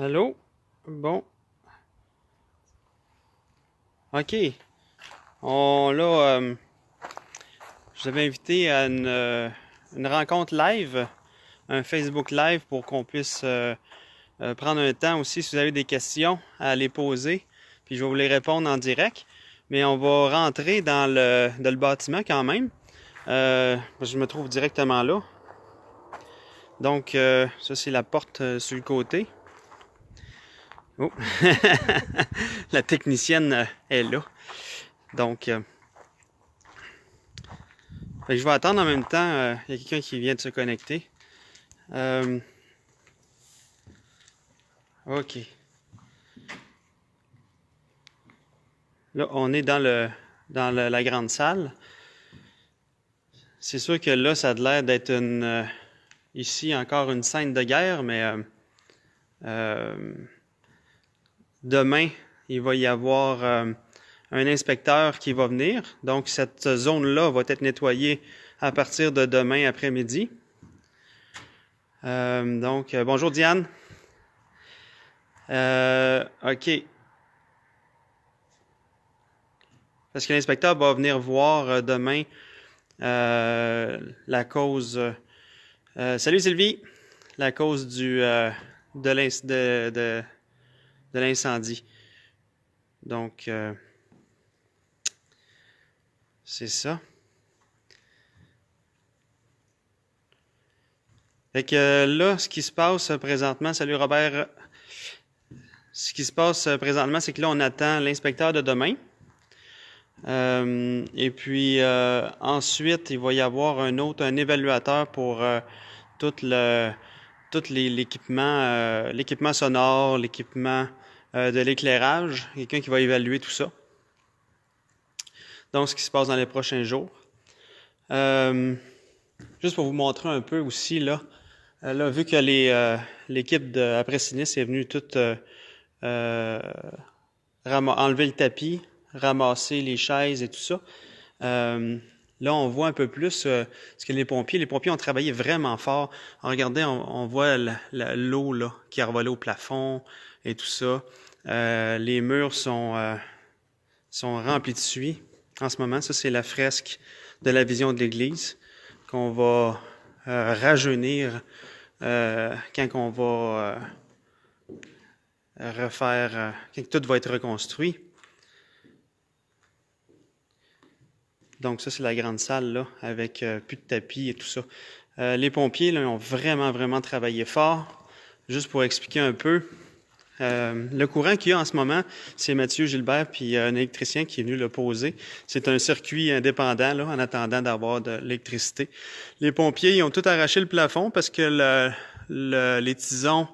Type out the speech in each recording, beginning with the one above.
Allô? Bon, ok. Là, je vous avais invité à une rencontre live, un Facebook live pour qu'on puisse prendre un temps aussi, si vous avez des questions, à les poser, puis je vais vous les répondre en direct. Mais on va rentrer dans le bâtiment quand même. Je me trouve directement là. Donc, ça, c'est la porte sur le côté. Oh, la technicienne est là. Donc, fait que je vais attendre en même temps. Il y a quelqu'un qui vient de se connecter. Euh, ok. Là, on est dans la grande salle. C'est sûr que là, ça a l'air d'être ici encore une scène de guerre, mais euh, demain, il va y avoir un inspecteur qui va venir. Donc, cette zone-là va être nettoyée à partir de demain après-midi. Bonjour Diane. OK. Parce que l'inspecteur va venir voir demain la cause. Salut Sylvie! La cause de l'incendie. Donc, c'est ça. Fait que là, ce qui se passe présentement, salut Robert. Ce qui se passe présentement, c'est que là, on attend l'inspecteur de demain. Et puis ensuite, il va y avoir un évaluateur pour l'équipement sonore, l'équipement de l'éclairage, quelqu'un qui va évaluer tout ça. Donc, ce qui se passe dans les prochains jours. Juste pour vous montrer un peu aussi, là, vu que l'équipe après Sinis est venue toute enlever le tapis, ramasser les chaises et tout ça. Là, on voit un peu plus ce que les pompiers ont travaillé vraiment fort. Regardez, on voit l'eau là, qui a revolé au plafond et tout ça. Les murs sont remplis de suie en ce moment. Ça, c'est la fresque de la vision de l'Église qu'on va rajeunir quand on va refaire, quand tout va être reconstruit. Donc ça, c'est la grande salle, là, avec plus de tapis et tout ça. Les pompiers, là, ont vraiment, vraiment travaillé fort. Juste pour expliquer un peu, le courant qu'il y a en ce moment, c'est Mathieu Gilbert puis un électricien qui est venu le poser. C'est un circuit indépendant, là, en attendant d'avoir de l'électricité. Les pompiers, ils ont tout arraché le plafond parce que les tisons,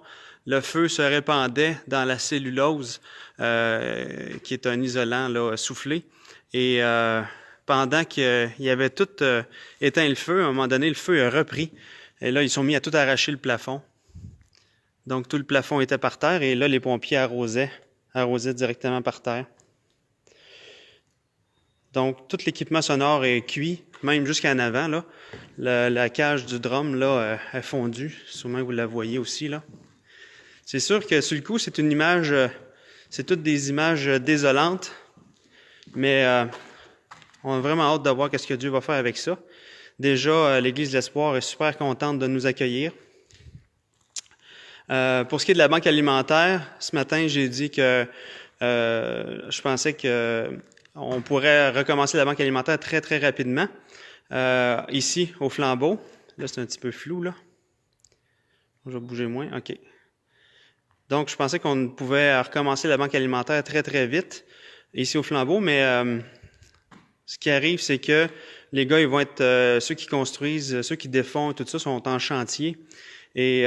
le feu se répandait dans la cellulose, qui est un isolant là, soufflé. Et pendant qu'il y avait tout éteint le feu, à un moment donné, le feu a repris. Et là, ils sont mis à tout arracher le plafond. Donc, tout le plafond était par terre et là, les pompiers arrosaient directement par terre. Donc, tout l'équipement sonore est cuit, même jusqu'en avant, là. La cage du drum, là, est fondue. Sûrement que vous la voyez aussi, là. C'est sûr que, sur le coup, c'est une image, c'est toutes des images désolantes, mais on a vraiment hâte de voir ce que Dieu va faire avec ça. Déjà, l'Église de l'Espoir est super contente de nous accueillir. Pour ce qui est de la banque alimentaire, ce matin, j'ai dit que je pensais que on pourrait recommencer la banque alimentaire très, très rapidement. Ici, au Flambeau. Là, c'est un petit peu flou, là. Je vais bouger moins. OK. Donc, je pensais qu'on pouvait recommencer la banque alimentaire très, très vite, ici au Flambeau, mais ce qui arrive, c'est que les gars, ils vont être ceux qui construisent, ceux qui défont, tout ça, sont en chantier. Et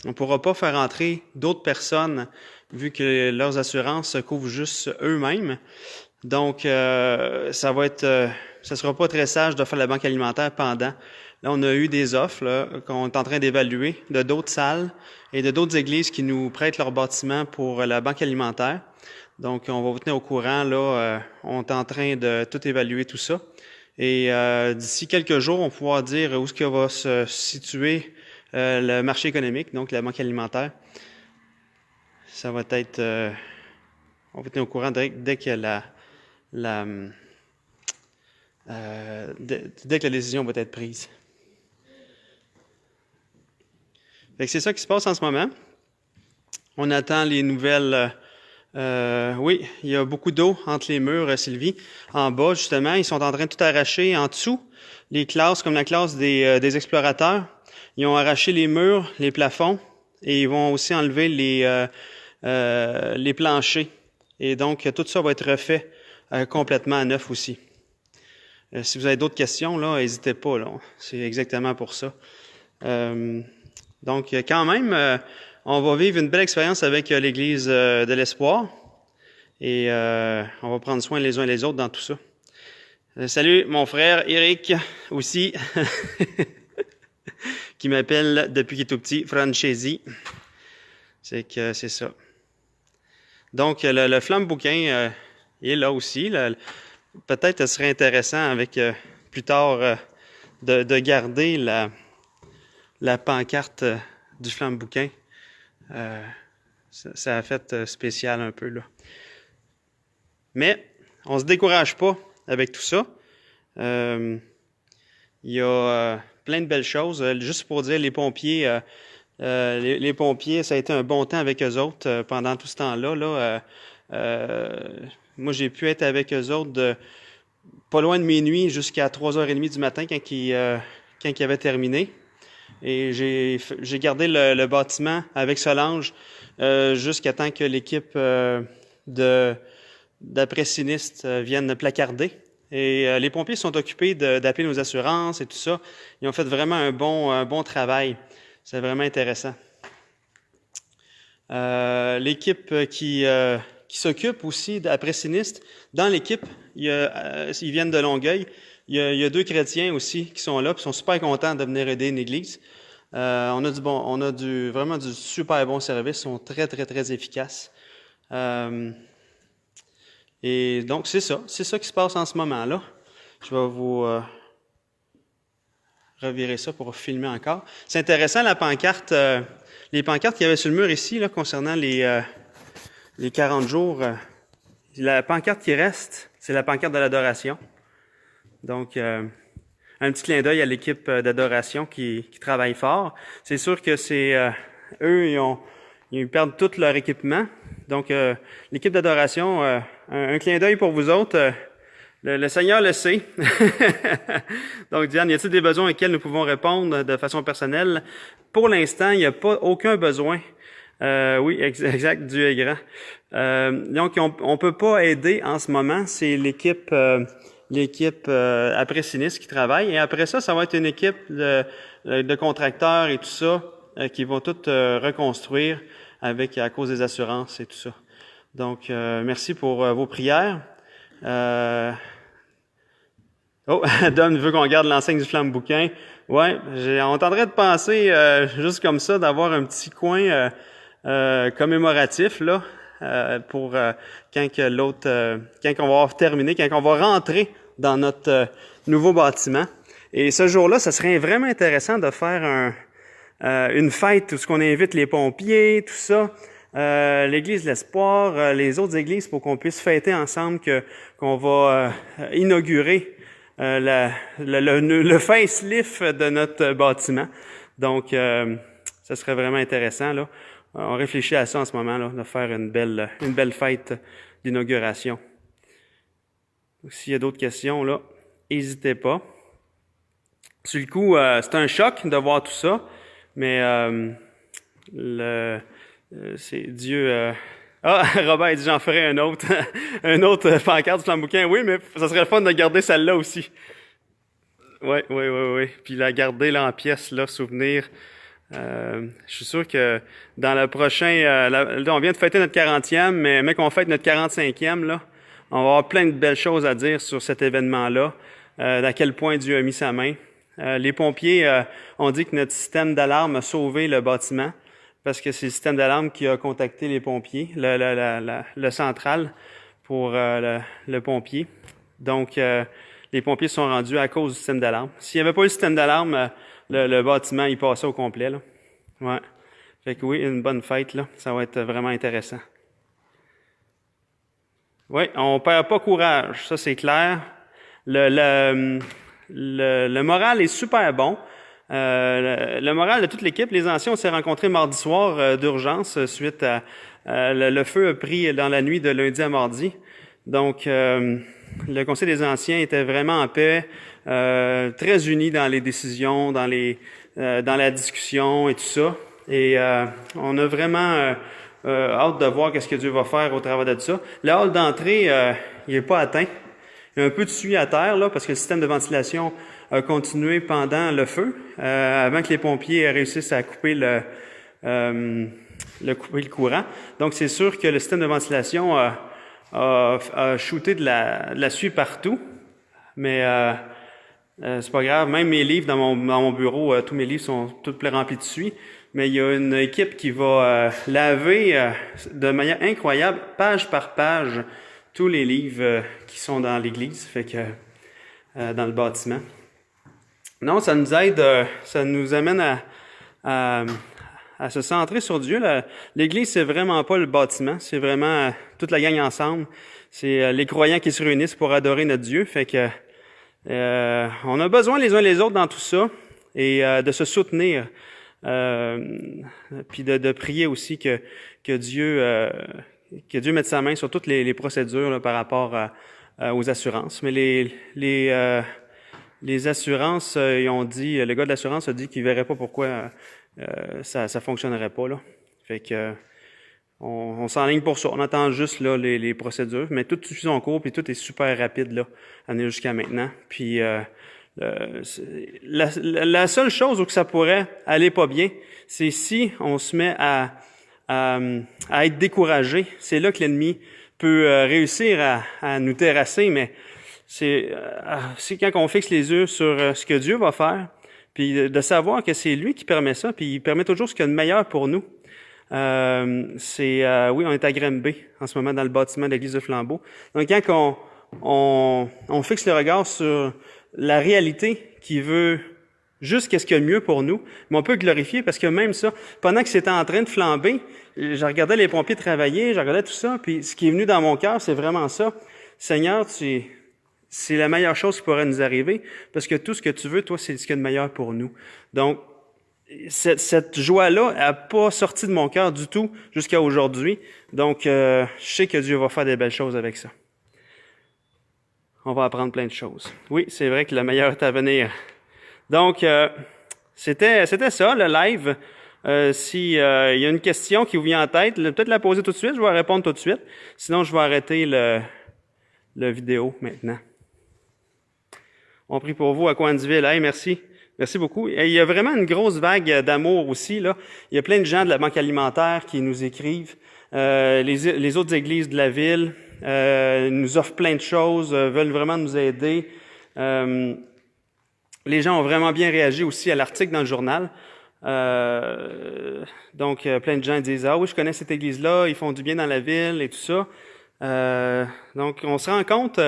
on pourra pas faire entrer d'autres personnes vu que leurs assurances couvrent juste eux-mêmes. Donc, ça sera pas très sage de faire la banque alimentaire pendant. Là, on a eu des offres là, qu'on est en train d'évaluer de d'autres salles et de d'autres églises qui nous prêtent leur bâtiment pour la banque alimentaire. Donc, on va vous tenir au courant. Là, on est en train de tout évaluer, tout ça. Et d'ici quelques jours, on va pouvoir dire où est-ce que va se situer le marché économique, donc la banque alimentaire. ça va être... on va tenir au courant dès que dès que la décision va être prise. Fait que c'est ça qui se passe en ce moment. On attend les nouvelles... oui, il y a beaucoup d'eau entre les murs, Sylvie. En bas, justement, ils sont en train de tout arracher. En dessous, les classes, comme la classe des explorateurs, ils ont arraché les murs, les plafonds, et ils vont aussi enlever les planchers. Et donc, tout ça va être refait complètement à neuf aussi. Si vous avez d'autres questions, là, n'hésitez pas. Là. C'est exactement pour ça. Donc, quand même, on va vivre une belle expérience avec l'Église de l'Espoir. Et on va prendre soin les uns et les autres dans tout ça. Salut, mon frère Eric aussi, qui m'appelle depuis qu'il est tout petit, Francesi. C'est que c'est ça. Donc, le flambe-bouquin est là aussi. Peut-être ce serait intéressant avec plus tard de garder la pancarte du flambe-bouquin. Ça a fait spécial un peu, là. Mais on se décourage pas avec tout ça. Il y a plein de belles choses. Juste pour dire, les pompiers, les pompiers, ça a été un bon temps avec eux autres pendant tout ce temps-là. Moi, j'ai pu être avec eux autres pas loin de minuit jusqu'à 3h30 du matin quand ils avaient terminé. Et j'ai gardé le bâtiment avec Solange jusqu'à temps que l'équipe d'après-sinistre vienne placarder. Et les pompiers sont occupés d'appeler nos assurances et tout ça. Ils ont fait vraiment un bon travail. C'est vraiment intéressant. L'équipe qui s'occupe aussi d'après-sinistre, dans l'équipe, ils viennent de Longueuil. Il y a 2 chrétiens aussi qui sont là, qui sont super contents de venir aider une église. On a vraiment du super bon service. Ils sont très, très, très efficaces. Et donc, c'est ça qui se passe en ce moment-là. Je vais vous revirer ça pour filmer encore. C'est intéressant, la pancarte, les pancartes qu'il y avait sur le mur ici, là, concernant les 40 jours. La pancarte qui reste, c'est la pancarte de l'adoration. Donc, un petit clin d'œil à l'équipe d'adoration qui travaille fort. C'est sûr que c'est eux, ils perdent tout leur équipement. Donc, l'équipe d'adoration, un clin d'œil pour vous autres. Le Seigneur le sait. Donc, Diane, y a-t-il des besoins auxquels nous pouvons répondre de façon personnelle? Pour l'instant, il n'y a pas aucun besoin. Oui, exact, Dieu est grand. Donc, on peut pas aider en ce moment. C'est l'équipe après-sinistre qui travaille. Et après ça, ça va être une équipe de contracteurs et tout ça qui vont tout reconstruire à cause des assurances et tout ça. Donc, merci pour vos prières. Dom veut qu'on garde l'enseigne du flambe-bouquin. Ouais, on tenterait de penser juste comme ça, d'avoir un petit coin commémoratif là pour quand on va avoir terminé, quand on va rentrer dans notre nouveau bâtiment. Et ce jour-là, ça serait vraiment intéressant de faire une fête où on invite les pompiers, tout ça, l'Église de l'Espoir, les autres églises, pour qu'on puisse fêter ensemble qu'on va inaugurer le facelift de notre bâtiment. Donc, ça serait vraiment intéressant, là. On réfléchit à ça en ce moment, là, de faire une belle fête d'inauguration. S'il y a d'autres questions, là, n'hésitez pas. Sur le coup, c'est un choc de voir tout ça, mais c'est Dieu... Robert dit, j'en ferai un autre, un autre pancarte du flambe-bouquin. Oui, mais ça serait le fun de garder celle-là aussi. Oui. Puis la garder là en pièces, là, souvenir. Je suis sûr que dans le prochain... là, on vient de fêter notre 40e, mais qu'on fête notre 45e, là, on va avoir plein de belles choses à dire sur cet événement-là, à quel point Dieu a mis sa main. Les pompiers ont dit que notre système d'alarme a sauvé le bâtiment, parce que c'est le système d'alarme qui a contacté les pompiers, le central pour le pompier. Donc, les pompiers sont rendus à cause du système d'alarme. S'il n'y avait pas eu le système d'alarme, le bâtiment, il passait au complet, là. Ouais. Fait que oui, une bonne fête, là. Ça va être vraiment intéressant. Oui, on perd pas courage, ça c'est clair. Le moral est super bon. Le moral de toute l'équipe, les anciens, on s'est rencontrés mardi soir d'urgence suite à le feu a pris dans la nuit de lundi à mardi. Donc, le Conseil des anciens était vraiment en paix, très unis dans les décisions, dans la discussion et tout ça. Et on a vraiment hâte de voir qu'est-ce que Dieu va faire au travers de ça. Le hall d'entrée, il n'est pas atteint. Il y a un peu de suie à terre là, parce que le système de ventilation a continué pendant le feu, avant que les pompiers réussissent à couper le courant. Donc, c'est sûr que le système de ventilation a shooté de la suie partout, mais c'est pas grave. Même mes livres dans mon bureau, tous mes livres sont tous pleins remplis de suie. Mais il y a une équipe qui va laver de manière incroyable, page par page, tous les livres qui sont dans l'église, fait que dans le bâtiment. Non, ça nous aide, ça nous amène à se centrer sur Dieu. L'église, c'est vraiment pas le bâtiment, c'est vraiment toute la gang ensemble. C'est les croyants qui se réunissent pour adorer notre Dieu, fait que on a besoin les uns les autres dans tout ça et de se soutenir. Puis de prier aussi que Dieu mette sa main sur toutes les procédures là, par rapport aux assurances. Mais les assurances, ils ont dit, le gars de l'assurance a dit qu'il verrait pas pourquoi ça fonctionnerait pas là. Fait que on s'enligne pour ça. On attend juste là les procédures, mais tout suit son cours puis tout est super rapide là, année jusqu'à maintenant. Puis la seule chose où que ça pourrait aller pas bien, c'est si on se met à être découragé. C'est là que l'ennemi peut réussir à nous terrasser, mais c'est quand on fixe les yeux sur ce que Dieu va faire, puis de savoir que c'est lui qui permet ça, puis il permet toujours ce qu'il y a de meilleur pour nous. Oui, on est à Granby en ce moment dans le bâtiment de l'église de Flambeau. Donc quand on fixe le regard sur la réalité qui veut juste qu'est-ce qu'il y a de mieux pour nous, mais on peut glorifier parce que même ça, pendant que c'était en train de flamber, je regardais les pompiers travailler, je regardais tout ça, puis ce qui est venu dans mon cœur, c'est vraiment ça. Seigneur, c'est la meilleure chose qui pourrait nous arriver parce que tout ce que tu veux, toi, c'est ce qu'il y a de meilleur pour nous. Donc, cette joie-là n'a pas sorti de mon cœur du tout jusqu'à aujourd'hui. Donc, je sais que Dieu va faire des belles choses avec ça. On va apprendre plein de choses. Oui, c'est vrai que le meilleur est à venir. Donc, c'était ça, le live. Si y a une question qui vous vient en tête, peut-être la poser tout de suite, je vais répondre tout de suite. Sinon, je vais arrêter le vidéo maintenant. On prie pour vous à Coansville. Hey, merci. Merci beaucoup. Et il y a vraiment une grosse vague d'amour aussi, là. Il y a plein de gens de la Banque alimentaire qui nous écrivent. Les autres églises de la ville nous offrent plein de choses, veulent vraiment nous aider. Les gens ont vraiment bien réagi aussi à l'article dans le journal. Donc, plein de gens disent « Ah oui, je connais cette église-là, ils font du bien dans la ville et tout ça. » Donc, on se rend compte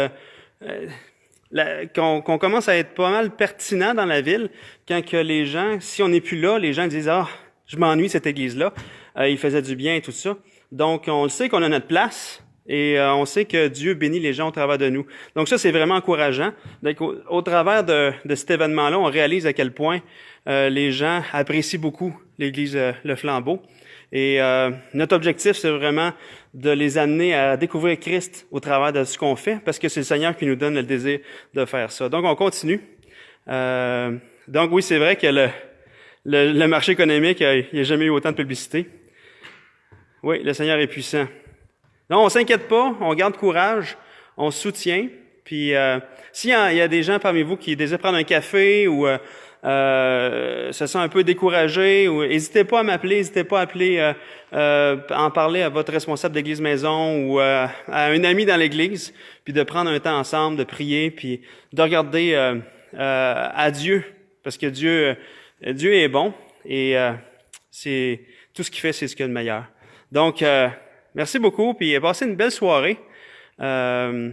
qu'on commence à être pas mal pertinent dans la ville quand que les gens, si on n'est plus là, les gens disent « Ah, je m'ennuie cette église-là. Il faisait du bien et tout ça. » Donc, on le sait qu'on a notre place. Et on sait que Dieu bénit les gens au travers de nous. Donc ça, c'est vraiment encourageant. Donc, au travers de cet événement-là, on réalise à quel point les gens apprécient beaucoup l'Église Le Flambeau. Et notre objectif, c'est vraiment de les amener à découvrir Christ au travers de ce qu'on fait, parce que c'est le Seigneur qui nous donne le désir de faire ça. Donc, on continue. Donc oui, c'est vrai que le marché économique, il n'y a jamais eu autant de publicité. Oui, le Seigneur est puissant. Non, on s'inquiète pas, on garde courage, on se soutient. Puis, s'il y a des gens parmi vous qui désirent prendre un café ou se sentent un peu découragés, ou n'hésitez pas à m'appeler, n'hésitez pas à appeler, en parler à votre responsable d'église maison ou à un ami dans l'église, puis de prendre un temps ensemble, de prier, puis de regarder à Dieu, parce que Dieu est bon et c'est tout ce qu'il fait, c'est ce qu'il y a de meilleur. Donc, merci beaucoup, puis passez une belle soirée. On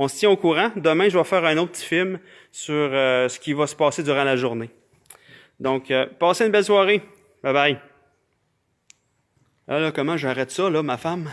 se tient au courant. Demain, je vais faire un autre petit film sur ce qui va se passer durant la journée. Donc, passez une belle soirée. Bye bye. Là, comment j'arrête ça, là, ma femme?